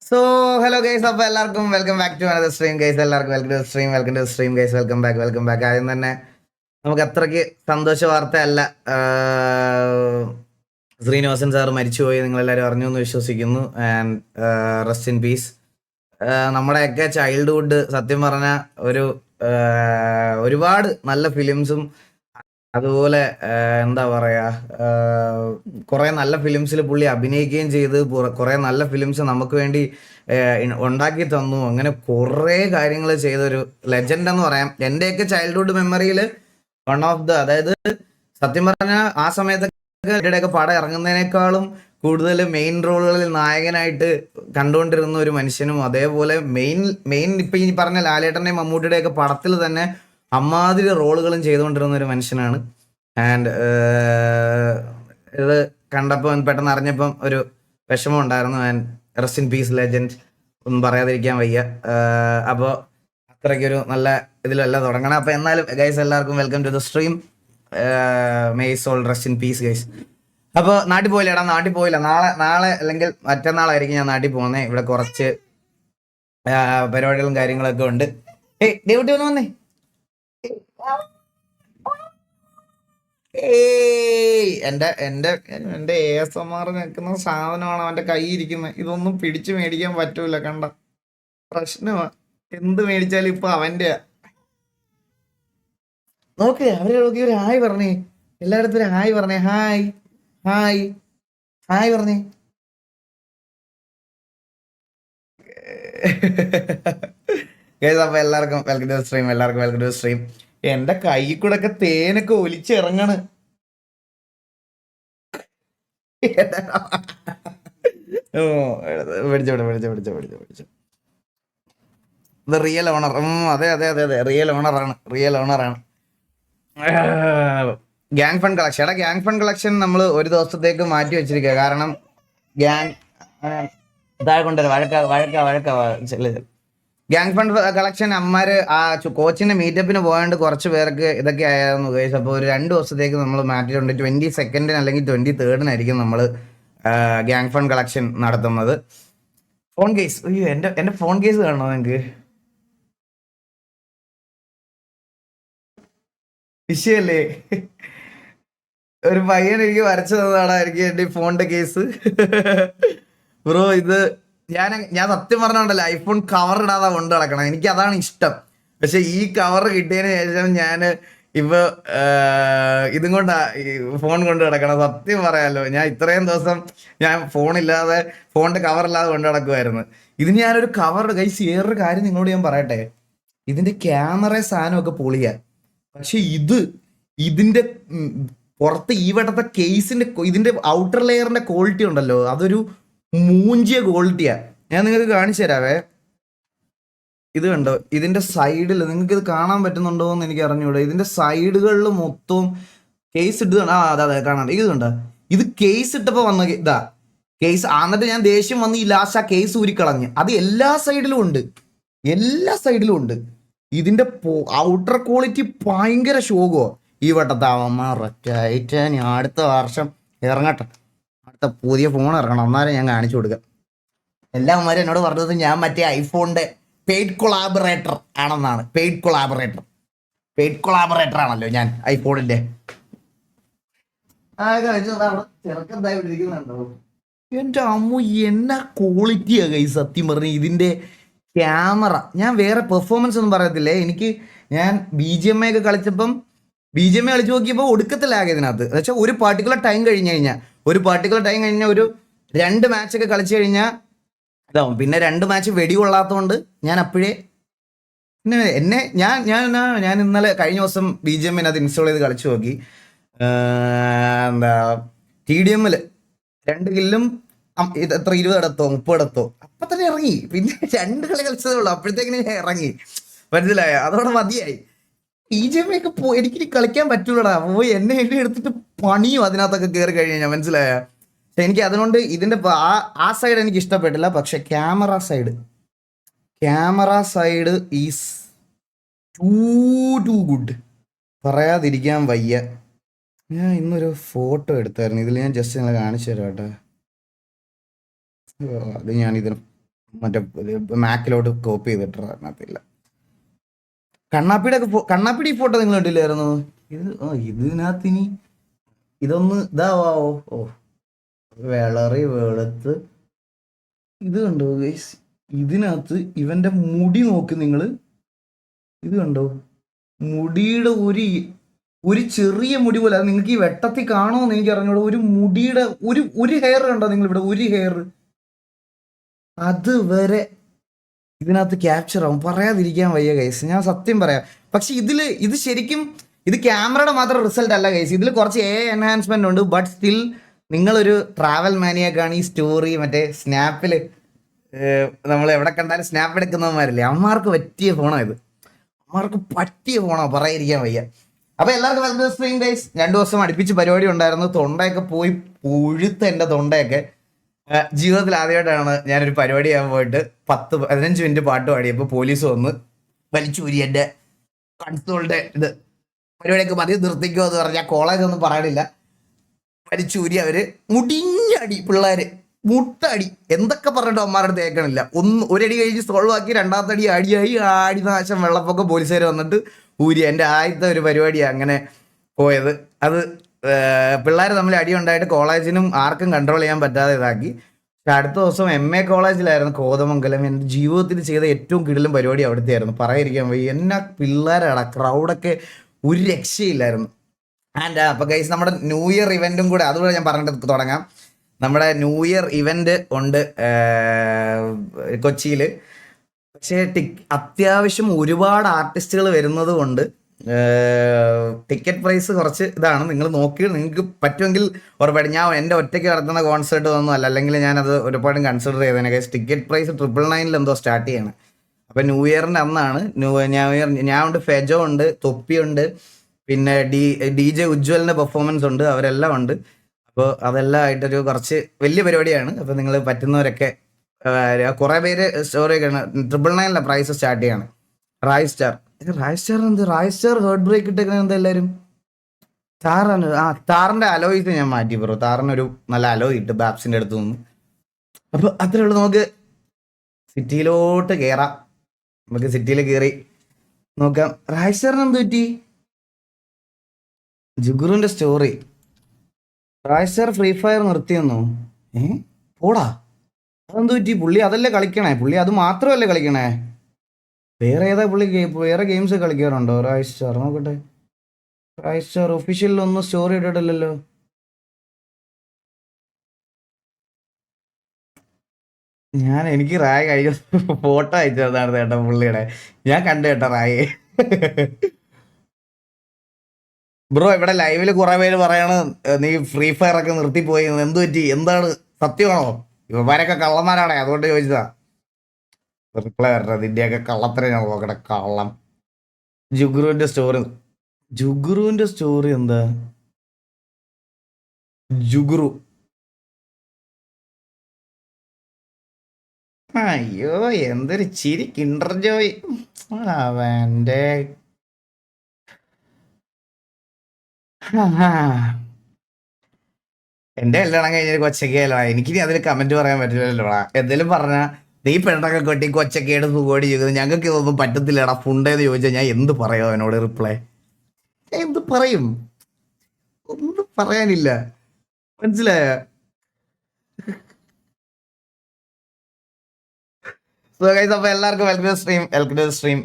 So hello guys, അപ്പോൾ എല്ലാവർക്കും welcome back to another stream guys. എല്ലാവർക്കും welcome to stream guys. Welcome back. ആദ്യം തന്നെ നമുക്ക് അത്രയ്ക്ക് സന്തോഷ വാർത്തയല്ല. ശ്രീനിവാസൻ സാർ മരിച്ചുപോയി, നിങ്ങളെല്ലാവരും അറിഞ്ഞു എന്ന് വിശ്വസിക്കുന്നു. And rest in piece. നമ്മുടെയൊക്കെ ചൈൽഡ്ഹുഡ് സത്യം പറഞ്ഞ ഒരു ഒരുപാട് നല്ല ഫിലിംസും അതുപോലെ എന്താ പറയാ, കുറെ നല്ല ഫിലിംസിൽ പുള്ളി അഭിനയിക്കുകയും ചെയ്ത് കുറെ നല്ല ഫിലിംസ് നമുക്ക് വേണ്ടി ഉണ്ടാക്കി തന്നു. അങ്ങനെ കുറെ കാര്യങ്ങൾ ചെയ്തൊരു ലെജൻഡ് എന്ന് പറയാം. എന്റെയൊക്കെ ചൈൽഡ്ഹുഡ് മെമ്മറിയിൽ വൺ ഓഫ് ദ, അതായത് സത്യം പറഞ്ഞാൽ ആ സമയത്തൊക്കെ പടം ഇറങ്ങുന്നതിനേക്കാളും കൂടുതൽ മെയിൻ റോളുകളിൽ നായകനായിട്ട് കണ്ടുകൊണ്ടിരുന്ന ഒരു മനുഷ്യനും, അതേപോലെ മെയിൻ ഇപ്പൊ ഈ പറഞ്ഞ ലാലേട്ടന്റെയും മമ്മൂട്ടിയുടെ ഒക്കെ പടത്തിൽ തന്നെ അമ്മാതിരി റോളുകളും ചെയ്തുകൊണ്ടിരുന്ന ഒരു മനുഷ്യനാണ്. ആൻഡ് ഇത് കണ്ടപ്പോൾ പെട്ടെന്ന് അറിഞ്ഞപ്പം ഒരു വിഷമം ഉണ്ടായിരുന്നു. And rest in piece legend, ഒന്നും പറയാതിരിക്കാൻ വയ്യ. അപ്പോൾ അത്രയ്ക്കൊരു നല്ല ഇതിലല്ല തുടങ്ങണം. അപ്പോൾ എന്നാലും ഗൈസ്, എല്ലാവർക്കും welcome to the stream. May soul rest in peace guys. അപ്പോൾ നാട്ടിൽ പോയില്ല, നാട്ടിൽ പോയില്ല. നാളെ അല്ലെങ്കിൽ മറ്റന്നാളായിരിക്കും ഞാൻ നാട്ടിൽ പോകുന്നത്. ഇവിടെ കുറച്ച് പരിപാടികളും കാര്യങ്ങളൊക്കെ ഉണ്ട്. ഡ്യൂട്ടി ഒന്ന് വന്നേ. എന്റെ ASMR നിൽക്കുന്ന സാധനമാണ് അവന്റെ കൈ ഇരിക്കുന്നത്. ഇതൊന്നും പിടിച്ചു മേടിക്കാൻ പറ്റൂല. കണ്ട പ്രശ്നമാ. എന്ത് മേടിച്ചാലും ഇപ്പൊ അവന്റെ. നോക്ക്, അവരെ നോക്കി ഒരു ഹായ് പറഞ്ഞേ. എല്ലായിടത്തും ഒരു ഹായ് പറഞ്ഞേ. ഹായ് ഹായ് ഹായ് പറഞ്ഞേ. അപ്പൊ എല്ലാവർക്കും വെൽക്കം ടു സ്ട്രീം. എന്റെ കൈ കൂടെ ഒക്കെ തേനൊക്കെ ഒലിച്ചിറങ്ങണ്. പിടിച്ചോ. Real owner. അതെ, റിയൽ ഓണറാണ്. Gang fund collection. Gang fund collection നമ്മൾ ഒരു ദിവസത്തേക്ക് മാറ്റി വെച്ചിരിക്കുക. കാരണം ഗ്യാങ് താഴെ കൊണ്ടുവരാം. വഴക്ക ഗ്യാങ് ഫണ്ട് കളക്ഷൻ അമ്മമാര് ആ കോച്ചിന്റെ മീറ്റപ്പിന് പോയാണ്ട് കുറച്ച് പേർക്ക് ഇതൊക്കെ ആയിരുന്നു ഗൈസ്. അപ്പോൾ ഒരു 2 ദിവസത്തേക്ക് നമ്മൾ മാറ്റിയിട്ടുണ്ട്. 22 അല്ലെങ്കിൽ 23 നമ്മൾ ഗ്യാങ് ഫണ്ട് കളക്ഷൻ നടത്തുന്നത്. ഫോൺ കേസ്, അയ്യോ എന്റെ ഫോൺ കേസ് കാണണോ നിങ്ങൾക്ക്? വിഷയല്ലേ? ഒരു പയ്യൻ എനിക്ക് വരച്ചു തന്നതാണായിരിക്കും എന്റെ ഫോണിന്റെ കേസ്. ബ്രോ, ഇത് ഞാൻ സത്യം പറഞ്ഞോണ്ടല്ലോ, ഐഫോൺ കവർ ഇടാതെ കൊണ്ട് നടക്കണം. എനിക്ക് അതാണ് ഇഷ്ടം. പക്ഷെ ഈ കവർ കിട്ടിയതിന് ശേഷം ഞാൻ ഇപ്പൊ ഇതും കൊണ്ടാ ഫോൺ കൊണ്ട് നടക്കണം. സത്യം പറയാലോ, ഞാൻ ഇത്രയും ദിവസം ഞാൻ ഫോണിന്റെ കവർ ഇല്ലാതെ കൊണ്ട് നടക്കുമായിരുന്നു. ഇതിന് ഞാനൊരു കവർ ഗൈസ്. വേറൊരു കാര്യം നിങ്ങളോട് ഞാൻ പറയട്ടെ, ഇതിന്റെ ക്യാമറ സാധനമൊക്കെ പൊളിയാ. പക്ഷെ ഇതിന്റെ പുറത്ത് ഈ വട്ടത്തെ കേസിന്റെ ഇതിന്റെ ഔട്ടർ ലെയറിന്റെ ക്വാളിറ്റി ഉണ്ടല്ലോ, അതൊരു മൂഞ്ചിയ ക്വാളിറ്റിയാ. ഞാൻ നിങ്ങൾക്ക് കാണിച്ചു തരാവേ. ഇത് കണ്ടോ, ഇതിന്റെ സൈഡിൽ നിങ്ങൾക്ക് ഇത് കാണാൻ പറ്റുന്നുണ്ടോ എന്ന് എനിക്ക് അറിഞ്ഞൂടെ. ഇതിന്റെ സൈഡുകളിൽ മൊത്തം കേസ് ഇട്ട്. അതെ കാണാൻ. ഇത് കണ്ടോ, ഇത് കേസ് ഇട്ടപ്പോ വന്ന ഇതാ കേസ്. എന്നിട്ട് ഞാൻ ദേഷ്യം വന്ന് ഈ ലാസ്റ്റ് ആ കേസ് ഊരിക്കളഞ്ഞ്. അത് എല്ലാ സൈഡിലും ഉണ്ട്. ഇതിന്റെ ഔട്ടർ ക്വാളിറ്റി ഭയങ്കര ശോകോ. ഈ വട്ടത്തെ അവന്മാരായിട്ട് ഞാൻ അടുത്ത വർഷം ഇറങ്ങട്ടെ, അടുത്ത പുതിയ ഫോൺ ഇറങ്ങണം, എന്നാലും ഞാൻ കാണിച്ചു കൊടുക്കാം. എല്ലാവന്മാരും എന്നോട് പറഞ്ഞത് ഞാൻ മറ്റേ ഐഫോണിന്റെ പെയ്ഡ് കൊളാബറേറ്റർ ആണെന്നാണ്. പെയ്ഡ് കൊളാബറേറ്റർ ആണല്ലോ ഞാൻ ഐഫോണിന്റെ. എന്റെ അമ്മു, എന്നാ ക്വാളിറ്റിയാ കൈ. സത്യം പറഞ്ഞ ഇതിന്റെ ക്യാമറ, ഞാൻ വേറെ പെർഫോമൻസ് ഒന്നും പറയത്തില്ലേ. ഞാൻ BGMI ഒക്കെ കളിച്ചപ്പം BGMI കളിച്ച് നോക്കിയപ്പോൾ ഒടുക്കത്തിലാകെ ഇതിനകത്ത്. എന്ന് വെച്ചാൽ ഒരു പാർട്ടിക്കുലർ ടൈം കഴിഞ്ഞ് കഴിഞ്ഞാൽ ഒരു 2 മാച്ചൊക്കെ കളിച്ചു കഴിഞ്ഞാൽ ഇതാവും. പിന്നെ 2 മാച്ച് വെടി കൊള്ളാത്തതുകൊണ്ട് ഞാൻ അപ്പോഴേ ഞാൻ ഇന്നലെ കഴിഞ്ഞ ദിവസം BGMI അത് ഇൻസ്റ്റാൾ ചെയ്ത് കളിച്ചു നോക്കി. എന്താ TDM 2 കില്ലും എത്ര 20 എടുത്തോ 30 എടുത്തോ അപ്പൊ തന്നെ ഇറങ്ങി. പിന്നെ 2 കളി കളിച്ചതേ ഉള്ളൂ, അപ്പോഴത്തേക്കിന് ഞാൻ ഇറങ്ങി. മനസ്സിലായോ? അതോടെ മതിയായി. BGMI ഒക്കെ എനിക്ക് കളിക്കാൻ പറ്റൂലടാ. എന്നെ എടുത്തിട്ട് പണിയും അതിനകത്തൊക്കെ കയറി കഴിഞ്ഞു കഴിഞ്ഞാൽ. മനസ്സിലായ? എനിക്ക് അതുകൊണ്ട് ഇതിന്റെ ആ സൈഡ് എനിക്ക് ഇഷ്ടപ്പെട്ടില്ല. പക്ഷെ camera side is too good, പറയാതിരിക്കാൻ വയ്യ. ഞാൻ ഇന്നൊരു ഫോട്ടോ എടുത്തായിരുന്നു. ഇതിൽ ഞാൻ ജസ്റ്റ് നിങ്ങളെ കാണിച്ചു തരാം കേട്ടോ. അത് ഞാനിതിന് മറ്റേ മാക്കിലോട്ട് കോപ്പി ചെയ്തിട്ട് അതിനകത്തില്ല. കണ്ണാപ്പിയുടെ ഈ ഫോട്ടോ നിങ്ങൾ കണ്ടില്ലായിരുന്നു? ഇതിനകത്ത് ഇനി ഇതൊന്ന് ഇതാവോ? ഓ, വെളറി വെളുത്ത് ഇത് കണ്ടോ ഗൈസ്? ഇതിനകത്ത് ഇവന്റെ മുടി നോക്ക് നിങ്ങള്. ഇത് കണ്ടോ? മുടിയുടെ ഒരു ചെറിയ മുടി പോലെ, അത് നിങ്ങൾക്ക് ഈ വെട്ടത്തിൽ കാണുമെന്ന് എനിക്ക് അറിഞ്ഞോളൂ. ഒരു മുടിയുടെ ഒരു ഹെയർ കണ്ടോ നിങ്ങൾ ഇവിടെ? ഒരു ഹെയർ അത് വരെ ഇതിനകത്ത് ക്യാപ്ചർ ആവും. പറയാതിരിക്കാൻ വയ്യ ഗൈസ്, ഞാൻ സത്യം പറയാം. പക്ഷെ ഇത് ശരിക്കും ഇത് ക്യാമറയുടെ മാത്രം റിസൾട്ട് അല്ല ഗൈസ്. ഇതിൽ കുറച്ച് എൻഹാൻസ്മെന്റ് ഉണ്ട്. ബട്ട് സ്റ്റിൽ നിങ്ങളൊരു ട്രാവൽ മാനിയൊക്കെയാണ്, ഈ സ്റ്റോറി മറ്റേ സ്നാപ്പിൽ നമ്മൾ എവിടെ കണ്ടാലും സ്നാപ്പ് എടുക്കുന്നവന്മാരില്ലേ, അമ്മമാർക്ക് പറ്റിയ ഫോണോ ഇത്. അമ്മമാർക്ക് പറ്റിയ ഫോണോ, പറയാതിരിക്കാൻ വയ്യ. അപ്പൊ എല്ലാവർക്കും വെൽക്കം ടു സ്ട്രീം ഗൈസ്. 2 ദിവസം അടുപ്പിച്ച് പരിപാടി ഉണ്ടായിരുന്നു. തൊണ്ടയൊക്കെ പോയി പുഴുത്ത എൻ്റെ തൊണ്ടയൊക്കെ. ജീവിതത്തിൽ ആദ്യമായിട്ടാണ് ഞാനൊരു പരിപാടി ചെയ്യാൻ പോയിട്ട് 10-15 മിനിറ്റ് പാട്ട് പാടിയപ്പോൾ പോലീസ് വന്ന് വലിച്ചൂരി എൻ്റെ കൺസോളിൻ്റെ ഇത് പരിപാടിയൊക്കെ മതി നിർത്തിക്കോ എന്ന് പറഞ്ഞാൽ കോളേജ് ഒന്നും പറയണില്ല. വലിച്ചൂരി അവര് മുടിഞ്ഞടി പിള്ളേര് മുട്ടടി എന്തൊക്കെ പറഞ്ഞിട്ട് അമ്മമാരുടെ അടുത്ത് കേൾക്കണില്ല. ഒരടി കഴിഞ്ഞ് സോൾവ് ആക്കി, രണ്ടാമത്തെ അടി ആടി നാശം വെള്ളപ്പൊക്കം പോലീസുകാർ വന്നിട്ട് ഊരി. എൻ്റെ ആദ്യത്തെ ഒരു പരിപാടിയാണ് അങ്ങനെ പോയത്. അത് പിള്ളേർ തമ്മിൽ അടി ഉണ്ടായിട്ട് കോളേജിനും ആർക്കും കൺട്രോൾ ചെയ്യാൻ പറ്റാതെ ഇതാക്കി. പക്ഷെ അടുത്ത ദിവസം MA കോളേജിലായിരുന്നു, കോതമംഗലം. എൻ്റെ ജീവിതത്തിൽ ചെയ്ത ഏറ്റവും കിടിലും പരിപാടി അവിടുത്തെ ആയിരുന്നു. പറയാതിരിക്കാൻ പോയി. എന്നാ പിള്ളേരാണ്, ക്രൗഡൊക്കെ ഒരു രക്ഷയില്ലായിരുന്നു. ആൻഡ് അപ്പോൾ ഗൈസ്, നമ്മുടെ ന്യൂ ഇയർ ഇവൻറ്റും കൂടെ അതുകൂടെ ഞാൻ പറഞ്ഞിട്ട് തുടങ്ങാം. നമ്മുടെ ന്യൂ ഇയർ ഇവന്റ് ഉണ്ട് കൊച്ചിയിൽ. പക്ഷേ അത്യാവശ്യം ഒരുപാട് ആർട്ടിസ്റ്റുകൾ വരുന്നത് കൊണ്ട് ടിക്കറ്റ് പ്രൈസ് കുറച്ച് ഇതാണ്. നിങ്ങൾ നോക്കി നിങ്ങൾക്ക് പറ്റുമെങ്കിൽ ഉറപ്പായിട്ടും, ഞാൻ എൻ്റെ ഒറ്റയ്ക്ക് നടത്തുന്ന കോൺസേർട്ട് ഒന്നും അല്ല, അല്ലെങ്കിൽ ഞാനത് ഒരുപാടും കൺസിഡർ ചെയ്തതിനെ. ടിക്കറ്റ് പ്രൈസ് 999 എന്തോ സ്റ്റാർട്ട് ചെയ്യണം. അപ്പം ന്യൂ ഇയറിൻ്റെ അന്നാണ്. ഞാൻ ഉണ്ട്, ഫെജോ ഉണ്ട്, തൊപ്പിയുണ്ട്, പിന്നെ DJ ഉജ്വലിൻ്റെ പെർഫോമൻസ് ഉണ്ട്, അവരെല്ലാം ഉണ്ട്. അപ്പോൾ അതെല്ലാം ആയിട്ടൊരു കുറച്ച് വലിയ പരിപാടിയാണ്. അപ്പോൾ നിങ്ങൾ പറ്റുന്നവരൊക്കെ, കുറേ പേര് സ്റ്റോറിയൊക്കെയാണ്. 999 പ്രൈസ് സ്റ്റാർട്ട് ചെയ്യാണ്. Rai star Rai star heart break ഇട്ടേക്കുന്നത് എന്താ എല്ലാവരും? താറാണ്. താറിൻ്റെ അലോയ്സ് ഞാൻ മാറ്റി ബ്രോ. താറിനൊരു നല്ല അലോയ് ഇട്ട് ബാപ്സിൻ്റെ അടുത്ത് നിന്ന്. അപ്പോൾ അത്രേ ഉള്ളൂ. നമുക്ക് സിറ്റിയിലോട്ട് കയറാം. നമുക്ക് സിറ്റിയിൽ കയറി നോക്കാം. റായ് സ്റ്റാറിന് എന്ത് പറ്റി? ജുഗുറുവിൻ്റെ story. Rai Star Free Fire നിർത്തിയെന്നോ? പോടാ, അതെന്ത് പറ്റി? പുള്ളി അതല്ലേ കളിക്കണേ, പുള്ളി അത് മാത്രമല്ലേ കളിക്കണേ. വേറെ ഏതാ പുള്ളി വേറെ ഗെയിംസ് കളിക്കാറുണ്ടോ റായ് സ്റ്റാർ? നോക്കട്ടെ. റായ് സ്റ്റാർ ഒഫീഷ്യലിലൊന്നും സ്റ്റോറി ഇട്ടിട്ടില്ലല്ലോ. എനിക്ക് റായ് കഴിഞ്ഞ ഫോട്ടോ അയച്ചു തന്നായിരുന്നു കേട്ടോ പുള്ളിയുടെ. ഞാൻ കണ്ടു കേട്ടോ റായ്. ബ്രോ, ഇവിടെ ലൈവില് കുറെ പേര് പറയാണ് നീ ഫ്രീ ഫയർ ഒക്കെ നിർത്തിപ്പോയി, എന്ത് പറ്റി, എന്താണ്, സത്യമാണോ? ഇവന്മാരൊക്കെ കള്ളന്മാരാണേ, അതുകൊണ്ട് ചോദിച്ചതാ. റിപ്ലൈ വരണത് നിന്റെയൊക്കെ കള്ളത്തിനെ ഞാൻ നോക്കട്ടെ. കള്ളം. ജുഗുറുവിന്റെ സ്റ്റോറി എന്താ? ജുഗുറു, അയ്യോ എന്തൊരു ചിരി. കിൻഡർ ജോയ് അവന്റെ. എന്റെ കല്യാണം കഴിഞ്ഞ കൊച്ചക്കല്ലോ. എനിക്കിനി അതിൽ കമന്റ് പറയാൻ പറ്റില്ലല്ലോടാ. എന്തെങ്കിലും പറഞ്ഞാ നീ പെണ്ണൊക്കെ കൊട്ടി കൊച്ചക്കേട് സുഖോടി ചെയ്യുന്നത് ഞങ്ങൾക്ക് ഇതൊന്നും പറ്റത്തില്ലടാ ഫുണ്ടേന്ന് ചോദിച്ചാൽ ഞാൻ എന്ത് പറയോ അവനോട്? റിപ്ലൈ എന്ത് പറയും? ഒന്നും പറയാനില്ല, മനസ്സിലായ? സോ ഗൈസ്, അപ്പോൾ എല്ലാവർക്കും വെൽക്കം ടു ദ സ്ട്രീം.